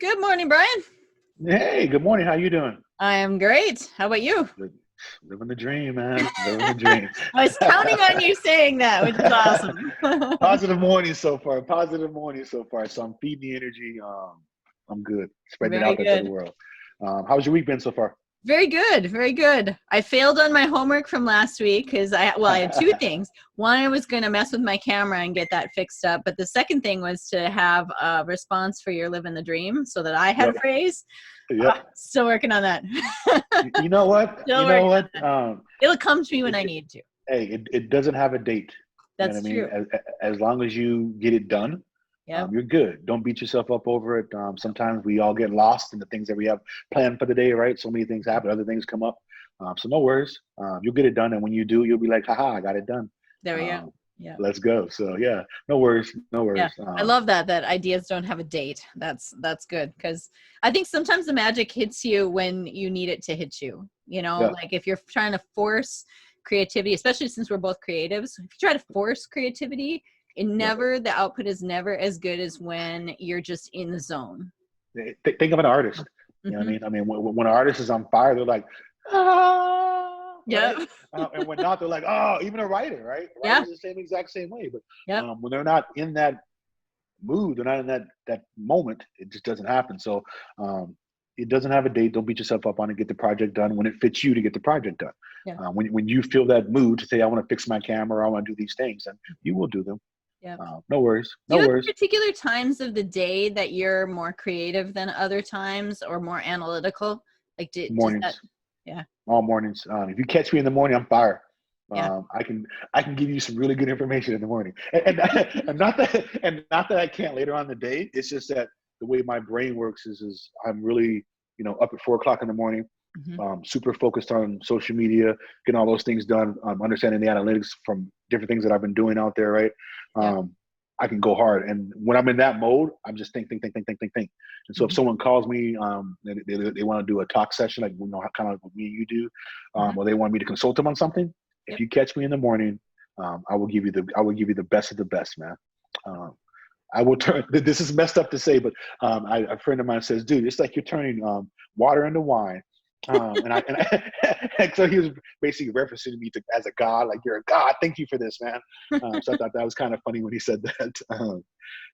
Good morning, Brian. Hey, good morning. How you doing? I am great. How about you? Living the dream, man. Living the dream. I was counting on you saying that, which is awesome. Positive morning so far. Positive morning so far. So I'm feeding the energy. I'm good. Spreading it Very out there to the good. world. How's your week been so far? Very good. Very good. I failed on my homework from last week because I had two things. One, I was going to mess with my camera and get that fixed up. But the second thing was to have a response for your living the dream so that I had a Yep. phrase. Yep. Still working on that. You know what? Still You know working what? on that. It'll come to me when I need to. Hey, it doesn't have a date. You know That's what I mean? true. As long as you get it done, Yep. you're good. Don't beat yourself up over it. Sometimes we all get lost in the things that we have planned for the day, right? So many things happen, other things come up. So no worries. You'll get it done. And when you do, you'll be like, haha, I got it done. There we go. Yeah. Let's go. So yeah, no worries. No worries. Yeah, I love that ideas don't have a date. That's good, because I think sometimes the magic hits you when you need it to hit you. Yeah. Like if you're trying to force creativity, especially since we're both creatives, if you try to force creativity, the output is never as good as when you're just in the zone. Think of an artist. You know what I mean? I mean, when an artist is on fire, they're like, ah. Yeah. Right? And when not, they're like, oh, even a writer, right? Yeah. Writer's the exact same way. But when they're not in that mood, they're not in that moment, it just doesn't happen. So it doesn't have a date. Don't beat yourself up on it. Get the project done when it fits you to get the project done. Yeah. When you feel that mood to say, I want to fix my camera, I want to do these things, and you will do them. Yeah. No worries. Do No you worries. have particular times of the day that you're more creative than other times, or more analytical? Like Mornings. Yeah. All mornings. If you catch me in the morning, I'm fire. Yeah. I can give you some really good information in the morning, and not that I can't later on in the day. It's just that the way my brain works is I'm really up at 4 o'clock in the morning, super focused on social media, getting all those things done, understanding the analytics from different things that I've been doing out there, right? I can go hard, and when I'm in that mode, I'm just think. And so if someone calls me, they want to do a talk session, like kind of like what me and you do, or they want me to consult them on something. If you catch me in the morning, I will give you the best of the best, man. I will turn. This is messed up to say, but a friend of mine says, "Dude, it's like you're turning water into wine." And so he was basically referencing me as a god, like, you're a god. Thank you for this, man. So I thought that was kind of funny when he said that.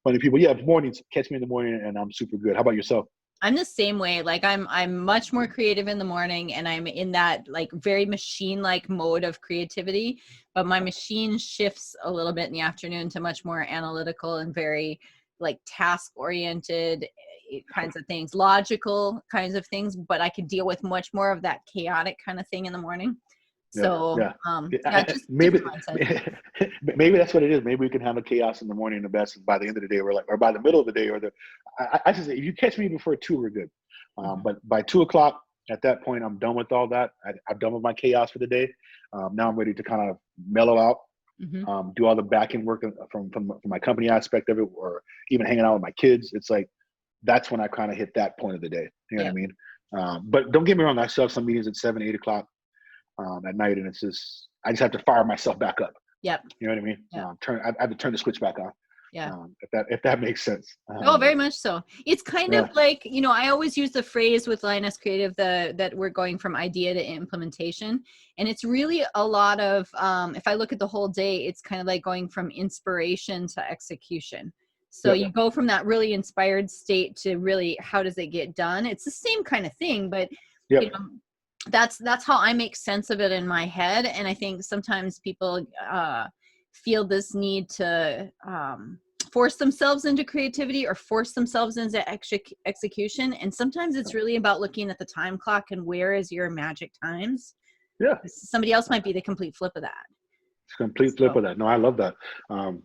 Funny people, mornings. Catch me in the morning, and I'm super good. How about yourself? I'm the same way. Like I'm much more creative in the morning, and I'm in that like very machine-like mode of creativity, but my machine shifts a little bit in the afternoon to much more analytical and very like task-oriented kinds of things, logical kinds of things, but I could deal with much more of that chaotic kind of thing in the morning. So just maybe that's what it is. Maybe we can handle chaos in the morning the best, and by the end of the day, or by the middle of the day, I should say, if you catch me before 2, we're good. But by 2 o'clock, at that point, I'm done with all that. I'm done with my chaos for the day. Now I'm ready to kind of mellow out, do all the back end work from my company aspect of it, or even hanging out with my kids. It's like, that's when I kind of hit that point of the day. You know what I mean? But don't get me wrong, I still have some meetings at 7, 8 o'clock. At night, and I just have to fire myself back up. Yep. You know what I mean? I have to turn the switch back on. Yeah. If that makes sense. Very much so. It's kind of like, I always use the phrase with Lioness Creative that we're going from idea to implementation. And it's really a lot of, if I look at the whole day, it's kind of like going from inspiration to execution. So you go from that really inspired state to really, how does it get done? It's the same kind of thing, but that's how I make sense of it in my head. And I think sometimes people feel this need to force themselves into creativity or force themselves into execution. And sometimes it's really about looking at the time clock and where is your magic times. Yeah. Somebody else might be the complete flip of that. Flip of that. No, I love that.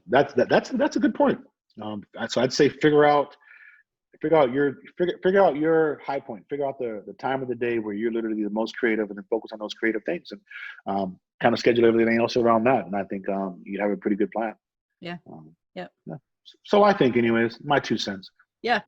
That's a good point. So I'd say figure out your high point. Figure out the time of the day where you're literally the most creative, and then focus on those creative things, and kind of schedule everything else around that. And I think you have a pretty good plan. Yeah. So I think, anyways, my 2 cents. Yeah.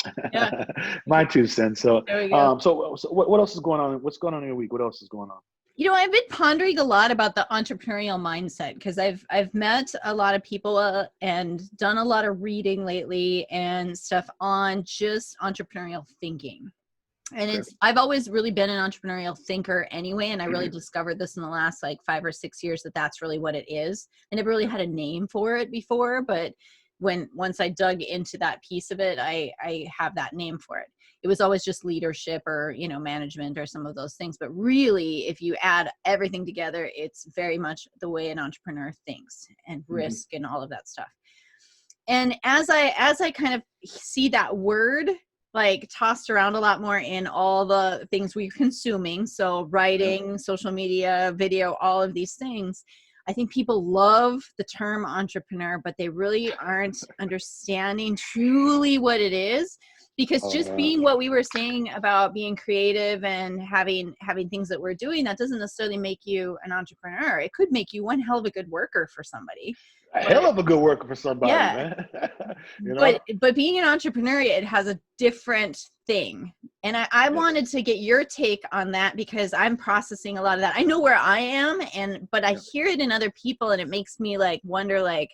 My 2 cents. So there we go. So what else is going on? What's going on in your week? What else is going on? You know, I've been pondering a lot about the entrepreneurial mindset because I've met a lot of people and done a lot of reading lately and stuff on just entrepreneurial thinking. And Okay. I've always really been an entrepreneurial thinker anyway, and I really discovered this in the last like 5 or 6 years that that's really what it is. I never really had a name for it before, but once I dug into that piece of it, I have that name for it. It was always just leadership or, you know, management or some of those things, but really if you add everything together, it's very much the way an entrepreneur thinks, and risk and all of that stuff. And as I kind of see that word like tossed around a lot more in all the things we're consuming, so writing, social media, video, all of these things, I think people love the term entrepreneur, but they really aren't understanding truly what it is. Because just being what we were saying about being creative and having things that we're doing, that doesn't necessarily make you an entrepreneur. It could make you one hell of a good worker for somebody. A hell of a good worker for somebody, Yeah. man. You know? But being an entrepreneur, it has a different thing. And I wanted to get your take on that because I'm processing a lot of that. I know where I am, but I hear it in other people, and it makes me like wonder like,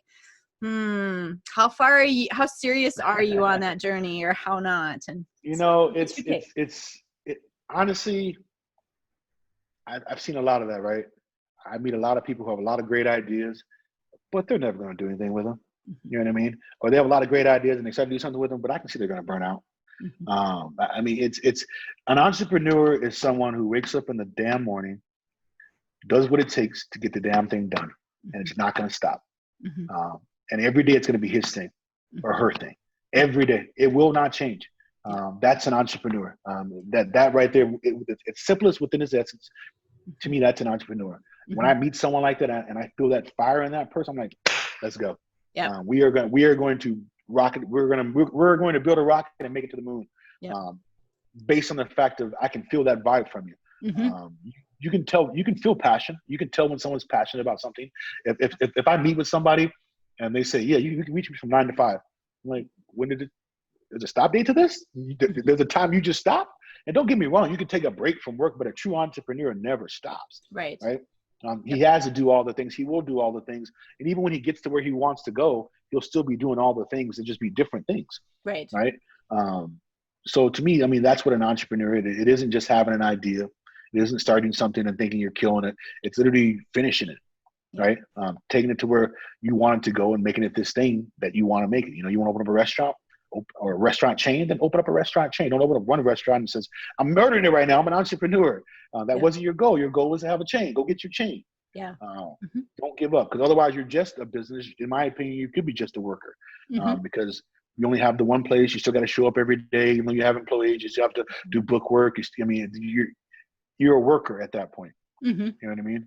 how far are you, how serious are you on that journey, or how not? And You know, honestly, I've seen a lot of that, right? I meet a lot of people who have a lot of great ideas, but they're never going to do anything with them. You know what I mean? Or they have a lot of great ideas and they start to do something with them, but I can see they're going to burn out. I mean, it's an entrepreneur is someone who wakes up in the damn morning, does what it takes to get the damn thing done, and it's not going to stop. And every day it's going to be his thing or her thing. Every day, it will not change. That's an entrepreneur. That right there, it's simplest within its essence. To me, that's an entrepreneur. When I meet someone like that and I feel that fire in that person, I'm like, let's go. We are going to rocket. We're going to build a rocket and make it to the moon. Based on the fact of I can feel that vibe from you. You can tell. You can feel passion. You can tell when someone's passionate about something. If I meet with somebody and they say, yeah, you can reach me from 9 to 5. I'm like, there's a stop date to this? There's a time you just stop? And don't get me wrong, you can take a break from work, but a true entrepreneur never stops. Right? He has to do all the things. He will do all the things. And even when he gets to where he wants to go, he'll still be doing all the things and just be different things. Right? So to me, I mean, that's what an entrepreneur is. It isn't just having an idea. It isn't starting something and thinking you're killing it. It's literally finishing it. Right? Taking it to where you want it to go and making it this thing that you want to make it. You know, you want to open up a restaurant or a restaurant chain, then open up a restaurant chain. Don't open up one restaurant and says, I'm murdering it right now. I'm an entrepreneur. That wasn't your goal. Your goal was to have a chain. Go get your chain. Don't give up, because otherwise you're just a business. In my opinion, you could be just a worker because you only have the one place. You still got to show up every day. You know, you have employees. You still have to do book work. You're a worker at that point. You know what I mean?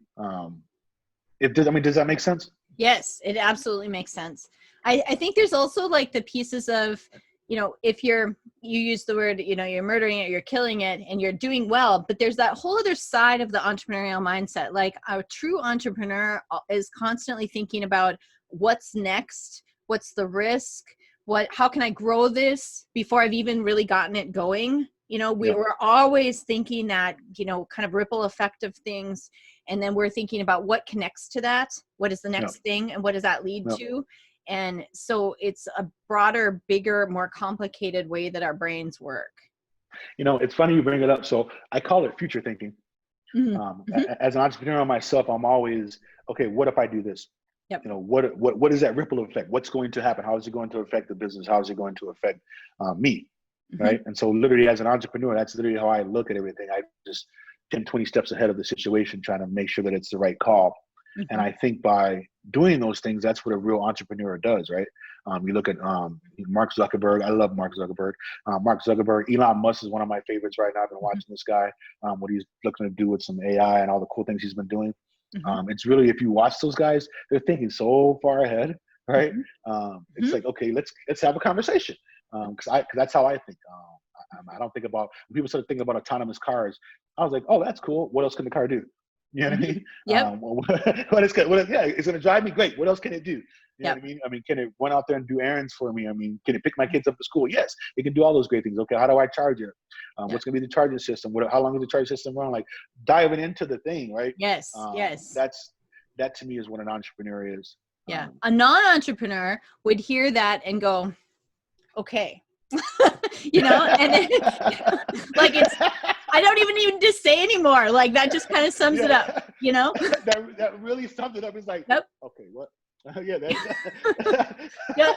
Does that make sense? Yes, it absolutely makes sense. I think there's also like the pieces of, you know, if you use the word, you know, you're murdering it, you're killing it, and you're doing well, but there's that whole other side of the entrepreneurial mindset. Like a true entrepreneur is constantly thinking about what's next, what's the risk, how can I grow this before I've even really gotten it going? You know, we're always thinking that, you know, kind of ripple effect of things. And then we're thinking about what connects to that. What is the next thing? And what does that lead to? And so it's a broader, bigger, more complicated way that our brains work. You know, it's funny you bring it up. So I call it future thinking. As an entrepreneur myself, I'm always, okay, what if I do this? You know, what is that ripple effect? What's going to happen? How is it going to affect the business? How is it going to affect me? Right? And so literally as an entrepreneur, that's literally how I look at everything. I just 10, 20 steps ahead of the situation, trying to make sure that it's the right call. And I think by doing those things, that's what a real entrepreneur does, right? You look at Mark Zuckerberg. I love Mark Zuckerberg. Elon Musk is one of my favorites right now. I've been watching this guy, what he's looking to do with some AI and all the cool things he's been doing. It's really, if you watch those guys, they're thinking so far ahead, right? It's like, okay, let's have a conversation. Because that's how I think. I don't think about, when people start thinking about autonomous cars, I was like, oh, that's cool. What else can the car do? You know what I mean? Yep. Yeah, it's going to drive me great. What else can it do? You know Yep. what I mean? I mean, can it run out there and do errands for me? I mean, can it pick my kids up at school? Yes, it can do all those great things. Okay, how do I charge it? What's going to be the charging system? How long does the charging system run? Like diving into the thing, right? Yes. Yes. That to me is what an entrepreneur is. Yeah. A non-entrepreneur would hear that and go, okay, you know, and then, like I don't even need to say anymore. Like that just kind of sums it up, you know? that really sums it up. It's like, yep. Okay, what? Yeah, that's yeah.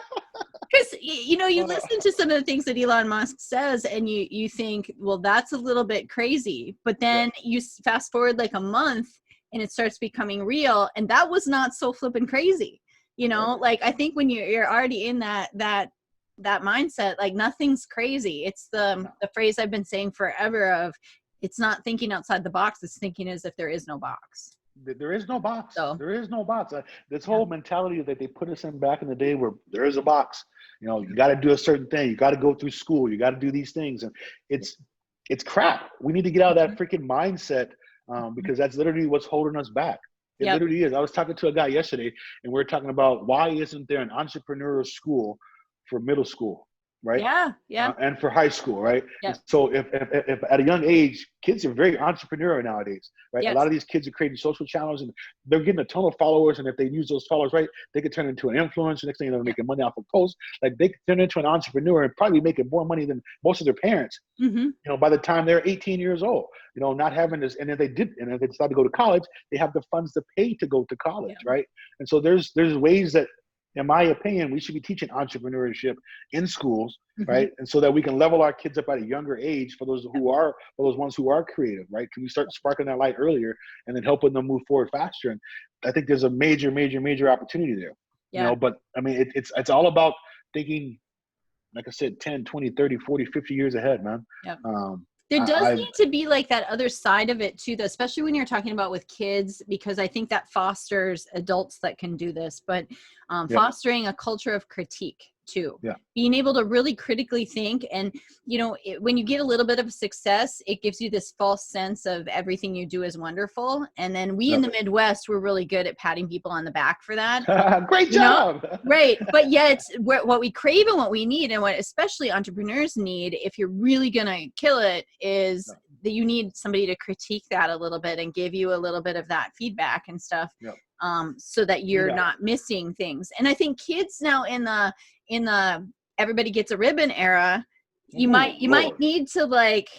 Because, you know, you listen to some of the things that Elon Musk says and you think, well, that's a little bit crazy. But then you fast forward like a month and it starts becoming real. And that was not so flipping crazy. You know, like I think when you're already in that mindset, like nothing's crazy. It's the phrase I've been saying forever of it's not thinking outside the box. It's thinking as if there is no box. There is no box. So, there is no box. This whole mentality that they put us in back in the day where there is a box, you know, you got to do a certain thing. You got to go through school. You got to do these things. And it's crap. We need to get out of that freaking mindset because that's literally what's holding us back. It literally is. I was talking to a guy yesterday and we were talking about why isn't there an entrepreneurial school for middle school, right? Yeah. And for high school, right? Yeah. So if at a young age, kids are very entrepreneurial nowadays, right? Yes. A lot of these kids are creating social channels and they're getting a ton of followers. And if they use those followers right, they could turn into an influencer. Next thing they're making money off of posts. Like they could turn into an entrepreneur and probably making more money than most of their parents. You know, by the time they're 18 years old, you know, not having this. And if they decide to go to college, they have the funds to pay to go to college, right? And so there's ways that, in my opinion, we should be teaching entrepreneurship in schools, right? And so that we can level our kids up at a younger age for those ones who are creative, right? Can we start sparking that light earlier and then helping them move forward faster? And I think there's a major opportunity there. You know, but I mean, it's all about thinking, like I said, 10, 20, 30, 40, 50 years ahead, man. There does need to be like that other side of it too, though, especially when you're talking about with kids, because I think that fosters adults that can do this, but fostering a culture of critique too. Being able to really critically think. And, you know, when you get a little bit of success, it gives you this false sense of everything you do is wonderful. And then we in the Midwest, we're really good at patting people on the back for that. Great job. Right. But yet what we crave and what we need and what especially entrepreneurs need, if you're really going to kill it, is that you need somebody to critique that a little bit and give you a little bit of that feedback and stuff. So that you're not missing things. And I think kids now in the everybody gets a ribbon era, you might need to like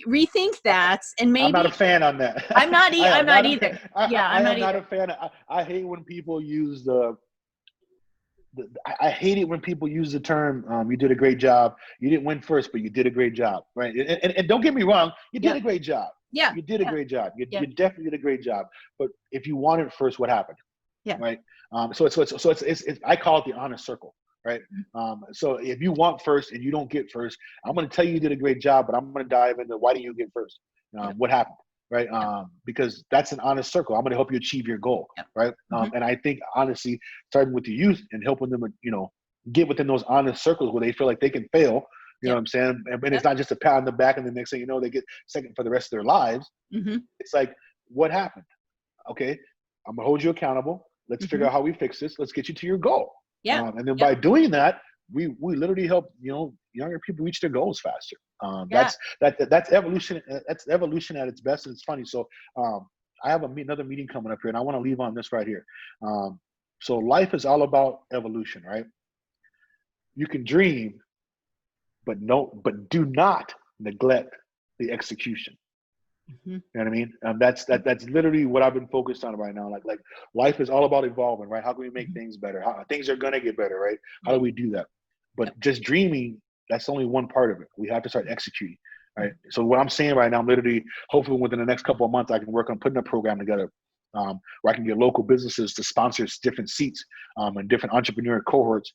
rethink that. And maybe I'm not a fan on that. I'm not either. I'm not a fan. I hate when people use I hate it when people use the term, you did a great job. You didn't win first, but you did a great job, right? And don't get me wrong, you did a great job. You did a great job. You definitely did a great job. But if you won it first, what happened? Right. So it's I call it the honest circle, right? So if you want first and you don't get first, I'm going to tell you did a great job, but I'm going to dive into why didn't you get first? What happened? Right. Because that's an honest circle. I'm going to help you achieve your goal. Right. And I think honestly, starting with the youth and helping them, you know, get within those honest circles where they feel like they can fail. You know what I'm saying? And it's not just a pat on the back and the next thing you know, they get second for the rest of their lives. It's like, what happened? Okay. I'm gonna hold you accountable. Let's figure out how we fix this. Let's get you to your goal. And then by doing that, we literally help, you know, younger people reach their goals faster. That's evolution. That's evolution at its best. And it's funny. So I have another meeting coming up here and I want to leave on this right here. So life is all about evolution, right? You can dream, but do not neglect the execution. You know what I mean? That's literally what I've been focused on right now. Like life is all about evolving, right? How can we make things better? How things are gonna get better, right? How do we do that? But just dreaming, that's only one part of it. We have to start executing, right? So what I'm saying right now, I'm literally, hopefully within the next couple of months, I can work on putting a program together where I can get local businesses to sponsor different seats and different entrepreneur cohorts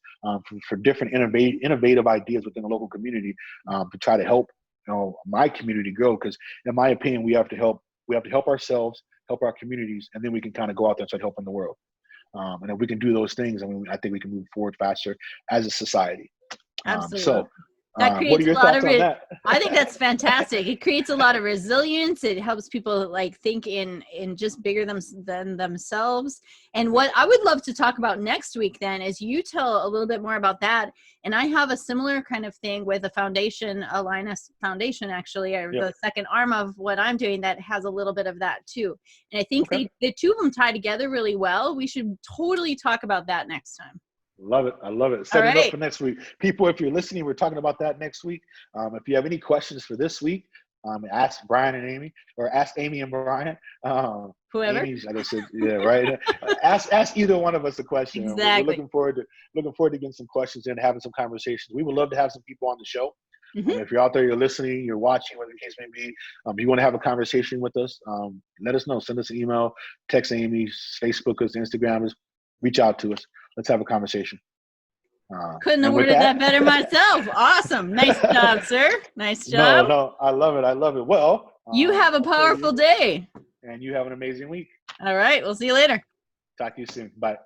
for different innovative ideas within the local community to try to help, you know, my community grow. Because in my opinion, we have to help ourselves, help our communities, and then we can kind of go out there and start helping the world. And if we can do those things, I mean, I think we can move forward faster as a society. Absolutely. So that what are creates your thoughts on that? I think that's fantastic. It creates a lot of resilience. It helps people like think in just bigger than themselves. And what I would love to talk about next week then is you tell a little bit more about that. And I have a similar kind of thing with a foundation, a Lioness Foundation, actually, or Yep. the second arm of what I'm doing that has a little bit of that too. And I think Okay. the two of them tie together really well. We should totally talk about that next time. Love it. I love it. All Set it up right. for next week. People, if you're listening, we're talking about that next week. If you have any questions for this week, ask Brian and Amy, or ask Amy and Brian. Whoever. Amy's, like I said, yeah, right. ask either one of us a question. Exactly. We're looking forward to getting some questions and having some conversations. We would love to have some people on the show. If you're out there, you're listening, you're watching, whatever the case may be, you want to have a conversation with us, let us know. Send us an email, text Amy, Facebook us, Instagram us, reach out to us. Let's have a conversation. Couldn't have worded that better myself. Awesome. Nice job, sir. Nice job. No, I love it. I love it. Well, you have a powerful day. And you have an amazing week. All right. We'll see you later. Talk to you soon. Bye.